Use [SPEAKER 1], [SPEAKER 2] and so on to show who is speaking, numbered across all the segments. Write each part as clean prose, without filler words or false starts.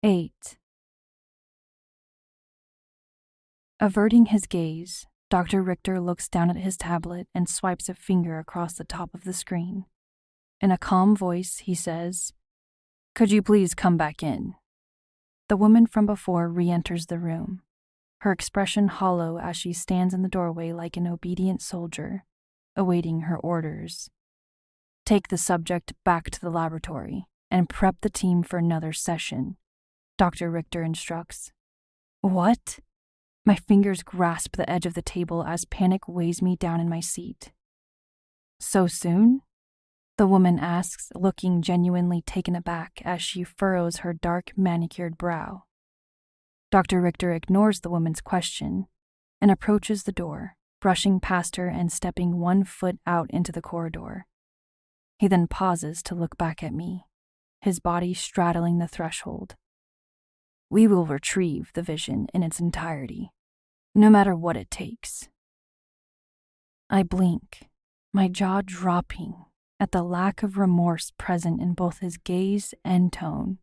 [SPEAKER 1] 8. Averting his gaze, Dr. Richter looks down at his tablet and swipes a finger across the top of the screen. In a calm voice, he says, "Could you please come back in?" The woman from before re-enters the room, her expression hollow as she stands in the doorway like an obedient soldier, awaiting her orders. "Take the subject back to the laboratory and prep the team for another session," Dr. Richter instructs. "What?" My fingers grasp the edge of the table as panic weighs me down in my seat. "So soon?" the woman asks, looking genuinely taken aback as she furrows her dark, manicured brow. Dr. Richter ignores the woman's question and approaches the door, brushing past her and stepping 1 foot out into the corridor. He then pauses to look back at me, his body straddling the threshold. "We will retrieve the vision in its entirety, no matter what it takes." I blink, my jaw dropping at the lack of remorse present in both his gaze and tone.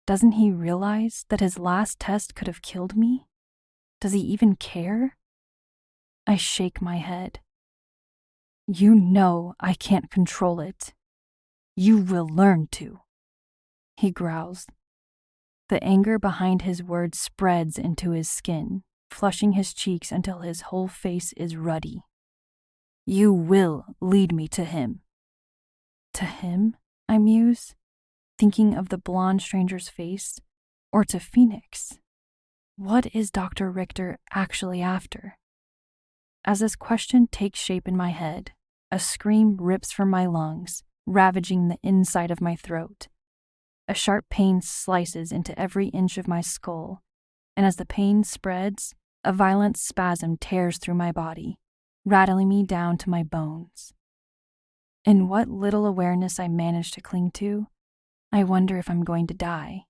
[SPEAKER 1] Doesn't he realize that his last test could have killed me? Does he even care? I shake my head. "You know I can't control it. You will learn to," he growls. The anger behind his words spreads into his skin, flushing his cheeks until his whole face is ruddy. "You will lead me to him." To him, I muse, thinking of the blonde stranger's face, or to Phoenix. What is Dr. Richter actually after? As this question takes shape in my head, a scream rips from my lungs, ravaging the inside of my throat. A sharp pain slices into every inch of my skull, and as the pain spreads, a violent spasm tears through my body, rattling me down to my bones. In what little awareness I manage to cling to, I wonder if I'm going to die.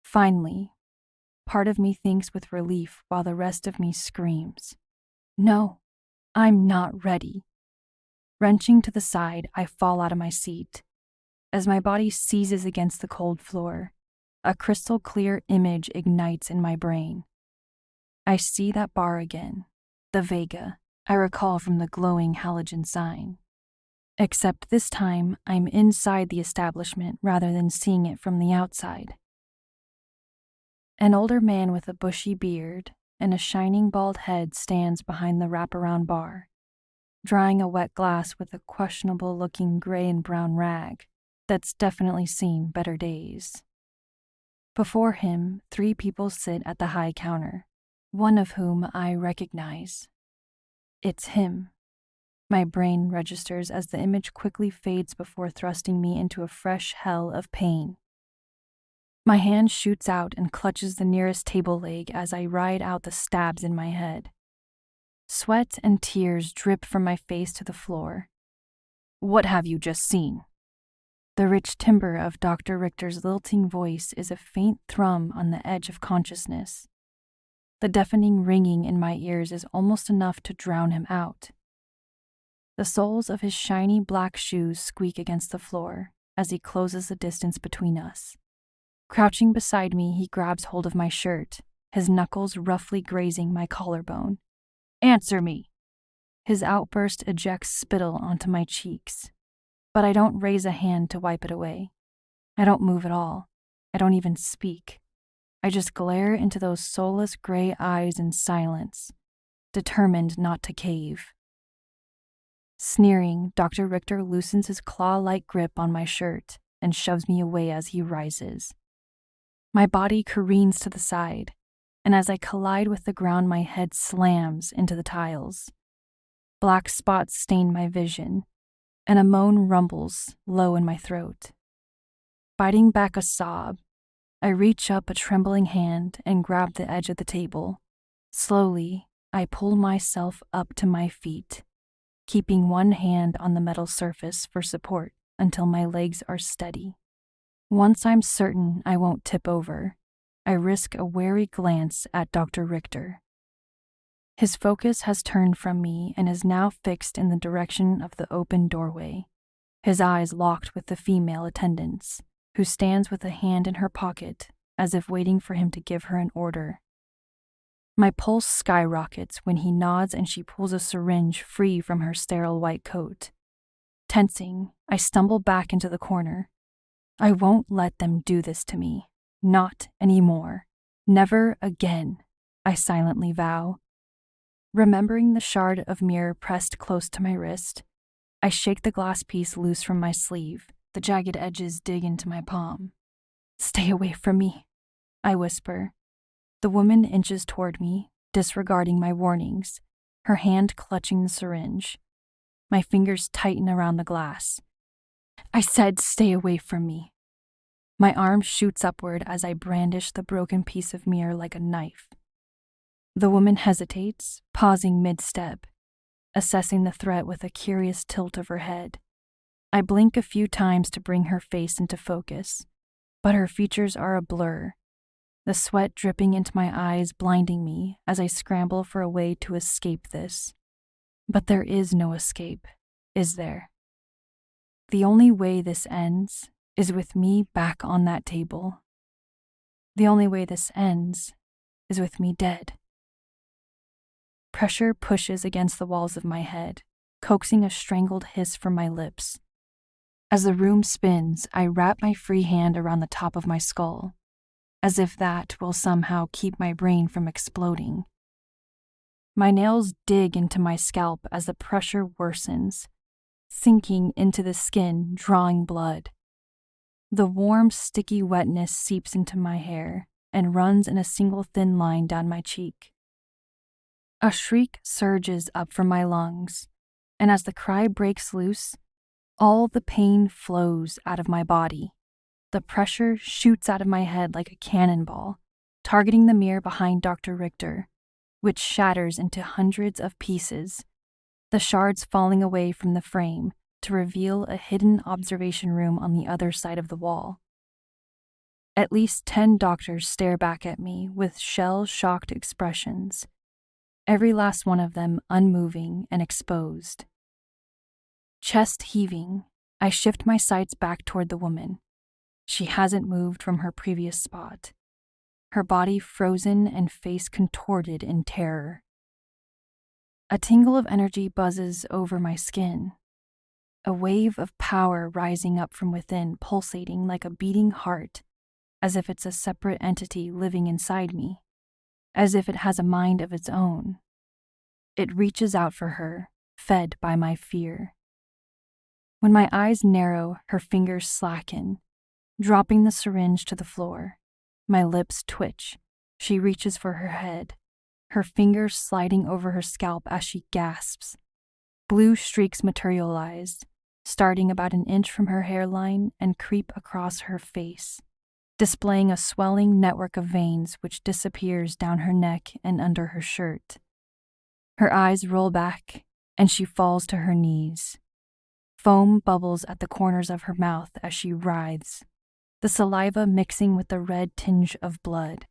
[SPEAKER 1] Finally, part of me thinks with relief while the rest of me screams, "No, I'm not ready." Wrenching to the side, I fall out of my seat. As my body seizes against the cold floor, a crystal-clear image ignites in my brain. I see that bar again, the Vega I recall from the glowing halogen sign. Except this time, I'm inside the establishment rather than seeing it from the outside. An older man with a bushy beard and a shining bald head stands behind the wraparound bar, drying a wet glass with a questionable-looking gray and brown rag that's definitely seen better days. Before him, 3 people sit at the high counter, one of whom I recognize. It's him. My brain registers as the image quickly fades before thrusting me into a fresh hell of pain. My hand shoots out and clutches the nearest table leg as I ride out the stabs in my head. Sweat and tears drip from my face to the floor. "What have you just seen?" The rich timbre of Dr. Richter's lilting voice is a faint thrum on the edge of consciousness. The deafening ringing in my ears is almost enough to drown him out. The soles of his shiny black shoes squeak against the floor as he closes the distance between us. Crouching beside me, he grabs hold of my shirt, his knuckles roughly grazing my collarbone. "Answer me!" His outburst ejects spittle onto my cheeks, but I don't raise a hand to wipe it away. I don't move at all. I don't even speak. I just glare into those soulless gray eyes in silence, determined not to cave. Sneering, Dr. Richter loosens his claw-like grip on my shirt and shoves me away as he rises. My body careens to the side, and as I collide with the ground, my head slams into the tiles. Black spots stain my vision, and a moan rumbles low in my throat. Biting back a sob, I reach up a trembling hand and grab the edge of the table. Slowly, I pull myself up to my feet, keeping one hand on the metal surface for support until my legs are steady. Once I'm certain I won't tip over, I risk a wary glance at Dr. Richter. His focus has turned from me and is now fixed in the direction of the open doorway, his eyes locked with the female attendants, who stands with a hand in her pocket as if waiting for him to give her an order. My pulse skyrockets when he nods and she pulls a syringe free from her sterile white coat. Tensing, I stumble back into the corner. I won't let them do this to me. Not anymore. Never again, I silently vow. Remembering the shard of mirror pressed close to my wrist, I shake the glass piece loose from my sleeve. The jagged edges dig into my palm. "Stay away from me," I whisper. The woman inches toward me, disregarding my warnings, her hand clutching the syringe. My fingers tighten around the glass. "I said stay away from me." My arm shoots upward as I brandish the broken piece of mirror like a knife. The woman hesitates, pausing mid-step, assessing the threat with a curious tilt of her head. I blink a few times to bring her face into focus, but her features are a blur, the sweat dripping into my eyes blinding me as I scramble for a way to escape this. But there is no escape, is there? The only way this ends is with me back on that table. The only way this ends is with me dead. Pressure pushes against the walls of my head, coaxing a strangled hiss from my lips. As the room spins, I wrap my free hand around the top of my skull, as if that will somehow keep my brain from exploding. My nails dig into my scalp as the pressure worsens, sinking into the skin, drawing blood. The warm, sticky wetness seeps into my hair and runs in a single thin line down my cheek. A shriek surges up from my lungs, and as the cry breaks loose, all the pain flows out of my body. The pressure shoots out of my head like a cannonball, targeting the mirror behind Dr. Richter, which shatters into hundreds of pieces, the shards falling away from the frame to reveal a hidden observation room on the other side of the wall. At least 10 doctors stare back at me with shell-shocked expressions, every last one of them unmoving and exposed. Chest heaving, I shift my sights back toward the woman. She hasn't moved from her previous spot, her body frozen and face contorted in terror. A tingle of energy buzzes over my skin, a wave of power rising up from within, pulsating like a beating heart, as if it's a separate entity living inside me, as if it has a mind of its own. It reaches out for her, fed by my fear. When my eyes narrow, her fingers slacken, dropping the syringe to the floor. My lips twitch. She reaches for her head, her fingers sliding over her scalp as she gasps. Blue streaks materialize, starting about an inch from her hairline and creep across her face, displaying a swelling network of veins which disappears down her neck and under her shirt. Her eyes roll back, and she falls to her knees. Foam bubbles at the corners of her mouth as she writhes, the saliva mixing with the red tinge of blood.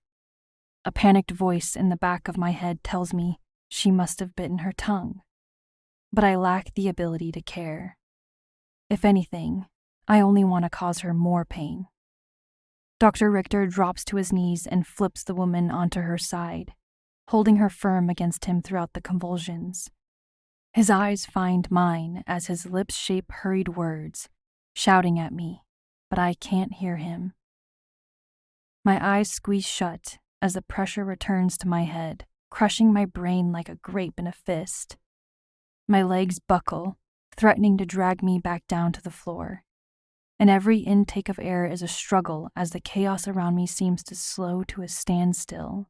[SPEAKER 1] A panicked voice in the back of my head tells me she must have bitten her tongue, but I lack the ability to care. If anything, I only want to cause her more pain. Dr. Richter drops to his knees and flips the woman onto her side, holding her firm against him throughout the convulsions. His eyes find mine as his lips shape hurried words, shouting at me, but I can't hear him. My eyes squeeze shut as the pressure returns to my head, crushing my brain like a grape in a fist. My legs buckle, threatening to drag me back down to the floor, and every intake of air is a struggle as the chaos around me seems to slow to a standstill.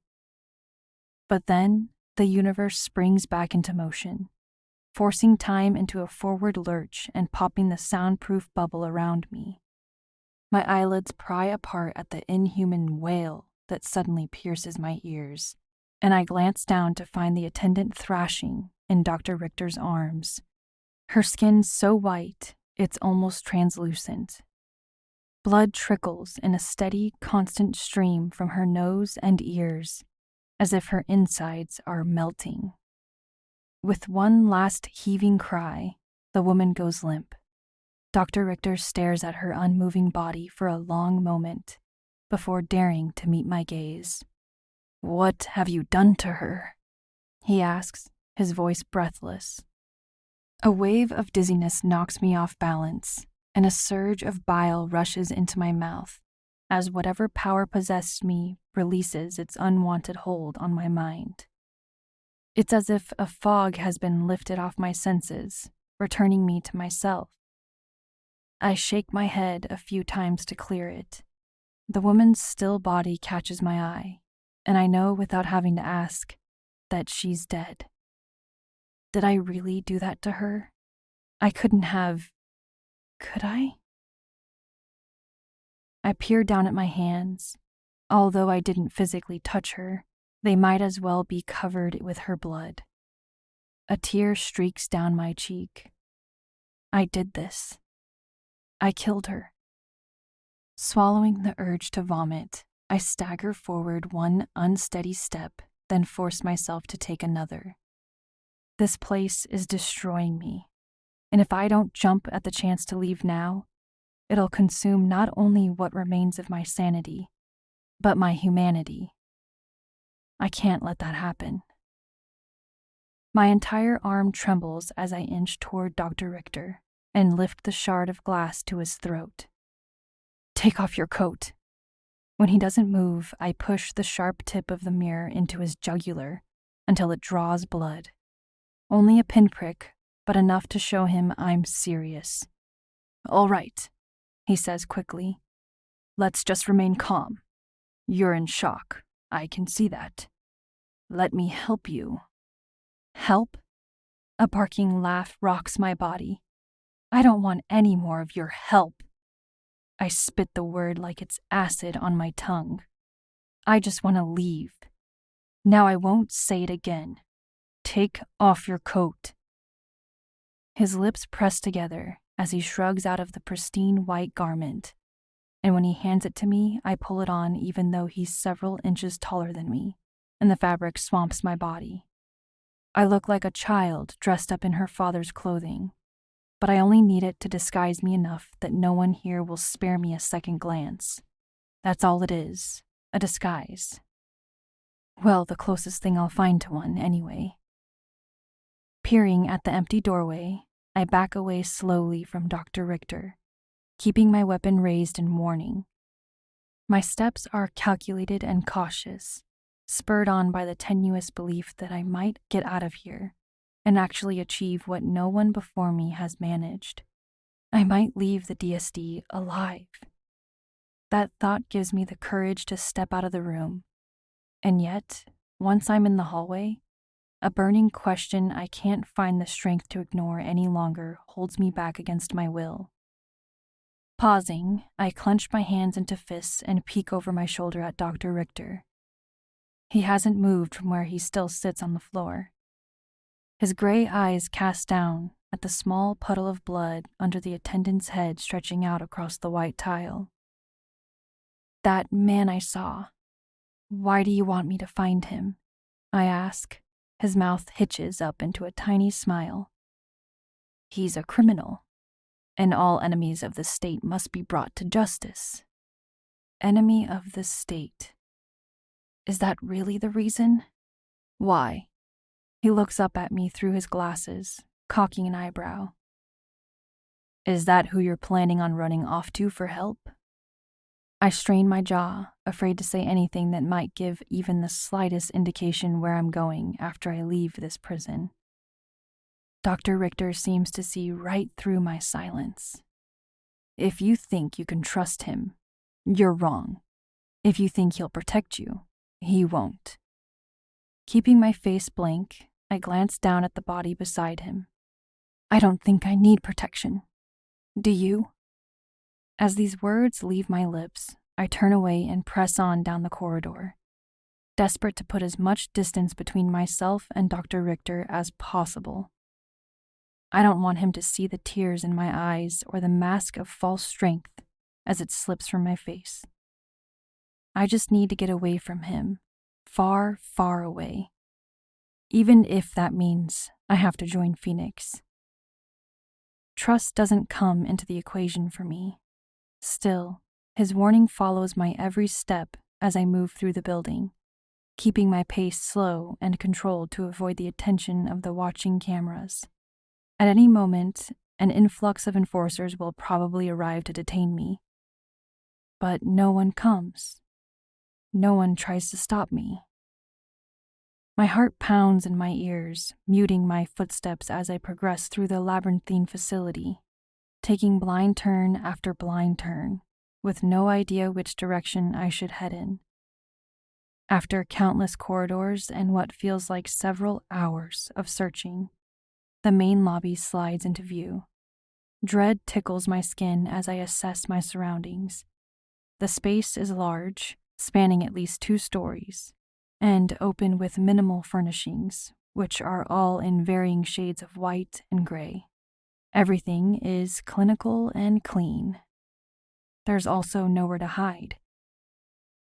[SPEAKER 1] But then, the universe springs back into motion, forcing time into a forward lurch and popping the soundproof bubble around me. My eyelids pry apart at the inhuman wail that suddenly pierces my ears, and I glance down to find the attendant thrashing in Dr. Richter's arms. Her skin so white, it's almost translucent. Blood trickles in a steady, constant stream from her nose and ears, as if her insides are melting. With one last heaving cry, the woman goes limp. Dr. Richter stares at her unmoving body for a long moment before daring to meet my gaze. "What have you done to her?" he asks, his voice breathless. A wave of dizziness knocks me off balance, and a surge of bile rushes into my mouth as whatever power possessed me releases its unwanted hold on my mind. It's as if a fog has been lifted off my senses, returning me to myself. I shake my head a few times to clear it. The woman's still body catches my eye, and I know without having to ask that she's dead. Did I really do that to her? I couldn't have. Could I? I peer down at my hands. Although I didn't physically touch her, they might as well be covered with her blood. A tear streaks down my cheek. I did this. I killed her. Swallowing the urge to vomit, I stagger forward one unsteady step, then force myself to take another. This place is destroying me, and if I don't jump at the chance to leave now, it'll consume not only what remains of my sanity, but my humanity. I can't let that happen. My entire arm trembles as I inch toward Dr. Richter and lift the shard of glass to his throat. "Take off your coat." When he doesn't move, I push the sharp tip of the mirror into his jugular until it draws blood. Only a pinprick, but enough to show him I'm serious. "All right," he says quickly. "Let's just remain calm. You're in shock. I can see that. Let me help you." "Help?" A barking laugh rocks my body. "I don't want any more of your help." I spit the word like it's acid on my tongue. "I just want to leave. Now I won't say it again. Take off your coat." His lips press together as he shrugs out of the pristine white garment, and when he hands it to me, I pull it on even though he's several inches taller than me, and the fabric swamps my body. I look like a child dressed up in her father's clothing, but I only need it to disguise me enough that no one here will spare me a second glance. That's all it is, a disguise. Well, the closest thing I'll find to one, anyway. Peering at the empty doorway, I back away slowly from Dr. Richter, keeping my weapon raised in warning. My steps are calculated and cautious, spurred on by the tenuous belief that I might get out of here and actually achieve what no one before me has managed. I might leave the DSD alive. That thought gives me the courage to step out of the room. And yet, once I'm in the hallway, a burning question I can't find the strength to ignore any longer holds me back against my will. Pausing, I clench my hands into fists and peek over my shoulder at Dr. Richter. He hasn't moved from where he still sits on the floor. His gray eyes cast down at the small puddle of blood under the attendant's head stretching out across the white tile. "That man I saw. Why do you want me to find him?" I ask. His mouth hitches up into a tiny smile. "He's a criminal, and all enemies of the state must be brought to justice." Enemy of the state. Is that really the reason? Why? He looks up at me through his glasses, cocking an eyebrow. "Is that who you're planning on running off to for help?" I strain my jaw, afraid to say anything that might give even the slightest indication where I'm going after I leave this prison. Dr. Richter seems to see right through my silence. "If you think you can trust him, you're wrong. If you think he'll protect you, he won't." Keeping my face blank, I glance down at the body beside him. "I don't think I need protection. Do you?" As these words leave my lips, I turn away and press on down the corridor, desperate to put as much distance between myself and Dr. Richter as possible. I don't want him to see the tears in my eyes or the mask of false strength as it slips from my face. I just need to get away from him, far, far away, even if that means I have to join Phoenix. Trust doesn't come into the equation for me. Still, His warning follows my every step as I move through the building, keeping my pace slow and controlled to avoid the attention of the watching cameras. At any moment, an influx of enforcers will probably arrive to detain me. But no one comes. No one tries to stop me. My heart pounds in my ears, muting my footsteps as I progress through the labyrinthine facility, taking blind turn after blind turn, with no idea which direction I should head in. After countless corridors and what feels like several hours of searching, the main lobby slides into view. Dread tickles my skin as I assess my surroundings. The space is large, spanning at least 2 stories, and open with minimal furnishings, which are all in varying shades of white and gray. Everything is clinical and clean. There's also nowhere to hide.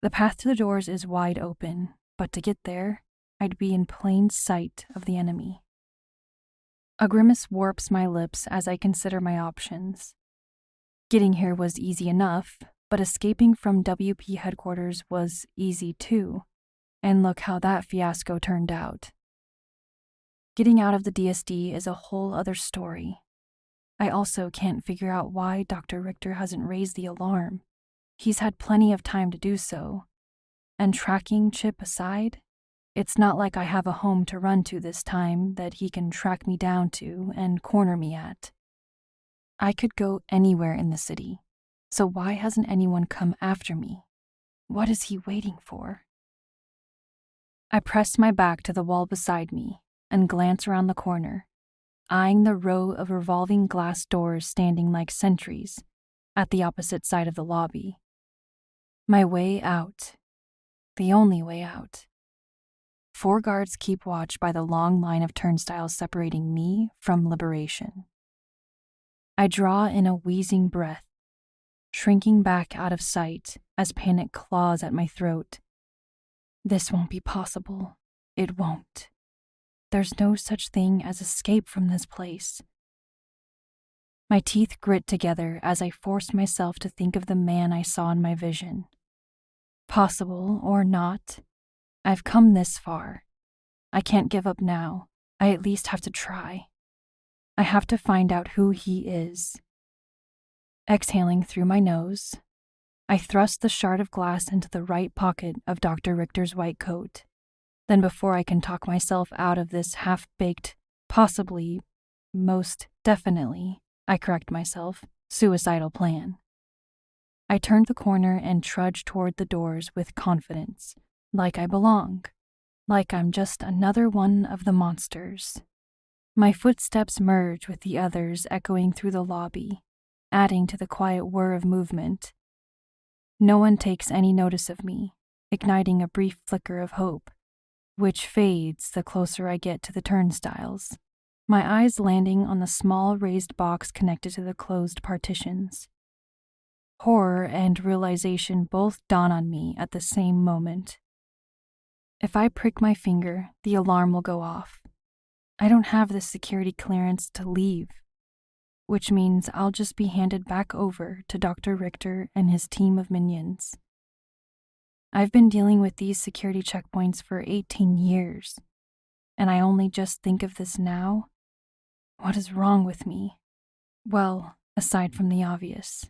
[SPEAKER 1] The path to the doors is wide open, but to get there, I'd be in plain sight of the enemy. A grimace warps my lips as I consider my options. Getting here was easy enough, but escaping from WP headquarters was easy too, and look how that fiasco turned out. Getting out of the DSD is a whole other story. I also can't figure out why Dr. Richter hasn't raised the alarm. He's had plenty of time to do so. And tracking chip aside, it's not like I have a home to run to this time that he can track me down to and corner me at. I could go anywhere in the city, so why hasn't anyone come after me? What is he waiting for? I press my back to the wall beside me and glance around the corner, eyeing the row of revolving glass doors standing like sentries at the opposite side of the lobby. My way out. The only way out. 4 guards keep watch by the long line of turnstiles separating me from liberation. I draw in a wheezing breath, shrinking back out of sight as panic claws at my throat. This won't be possible. It won't. There's no such thing as escape from this place. My teeth grit together as I force myself to think of the man I saw in my vision. Possible or not, I've come this far. I can't give up now. I at least have to try. I have to find out who he is. Exhaling through my nose, I thrust the shard of glass into the right pocket of Dr. Richter's white coat. Then before I can talk myself out of this half-baked, possibly, most definitely, I correct myself, suicidal plan, I turned the corner and trudged toward the doors with confidence, like I belong, like I'm just another one of the monsters. My footsteps merge with the others echoing through the lobby, adding to the quiet whir of movement. No one takes any notice of me, igniting a brief flicker of hope, which fades the closer I get to the turnstiles, my eyes landing on the small raised box connected to the closed partitions. Horror and realization both dawn on me at the same moment. If I prick my finger, the alarm will go off. I don't have the security clearance to leave, which means I'll just be handed back over to Dr. Richter and his team of minions. I've been dealing with these security checkpoints for 18 years, and I only just think of this now? What is wrong with me? Well, aside from the obvious.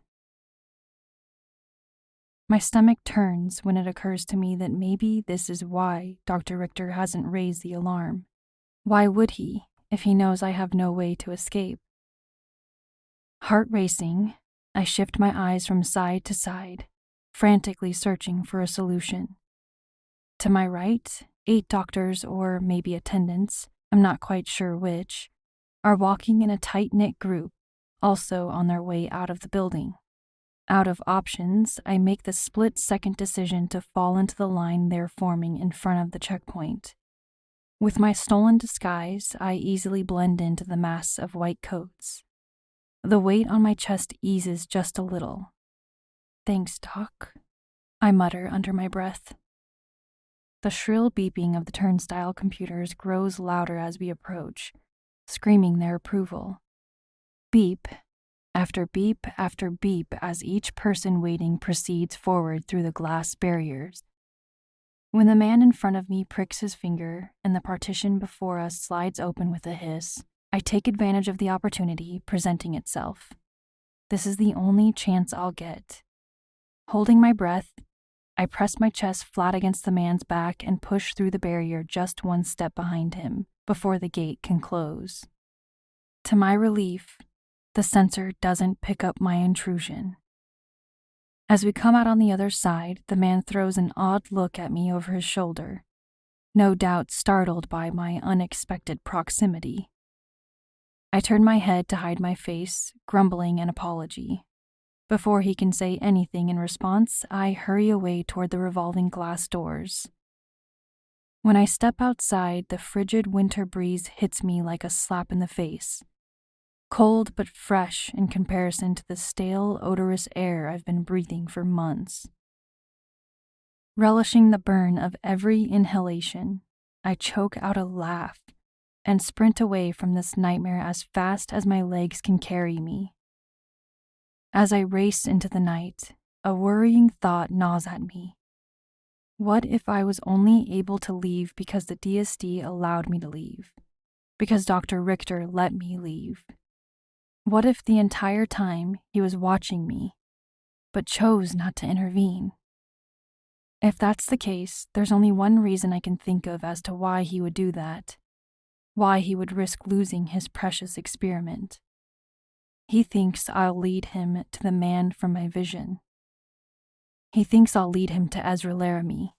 [SPEAKER 1] My stomach turns when it occurs to me that maybe this is why Dr. Richter hasn't raised the alarm. Why would he, if he knows I have no way to escape? Heart racing, I shift my eyes from side to side, frantically searching for a solution. To my right, 8 doctors or maybe attendants, I'm not quite sure which, are walking in a tight-knit group, also on their way out of the building. Out of options, I make the split-second decision to fall into the line they're forming in front of the checkpoint. With my stolen disguise, I easily blend into the mass of white coats. The weight on my chest eases just a little. "Thanks, Doc," I mutter under my breath. The shrill beeping of the turnstile computers grows louder as we approach, screaming their approval. Beep, after beep as each person waiting proceeds forward through the glass barriers. When the man in front of me pricks his finger and the partition before us slides open with a hiss, I take advantage of the opportunity presenting itself. This is the only chance I'll get. Holding my breath, I press my chest flat against the man's back and push through the barrier just one step behind him before the gate can close. To my relief, the sensor doesn't pick up my intrusion. As we come out on the other side, the man throws an odd look at me over his shoulder, no doubt startled by my unexpected proximity. I turn my head to hide my face, grumbling an apology. Before he can say anything in response, I hurry away toward the revolving glass doors. When I step outside, the frigid winter breeze hits me like a slap in the face. Cold but fresh in comparison to the stale, odorous air I've been breathing for months. Relishing the burn of every inhalation, I choke out a laugh and sprint away from this nightmare as fast as my legs can carry me. As I race into the night, a worrying thought gnaws at me. What if I was only able to leave because the DSD allowed me to leave? Because Dr. Richter let me leave? What if the entire time he was watching me, but chose not to intervene? If that's the case, there's only one reason I can think of as to why he would do that, why he would risk losing his precious experiment. He thinks I'll lead him to the man from my vision. He thinks I'll lead him to Ezra Laramie.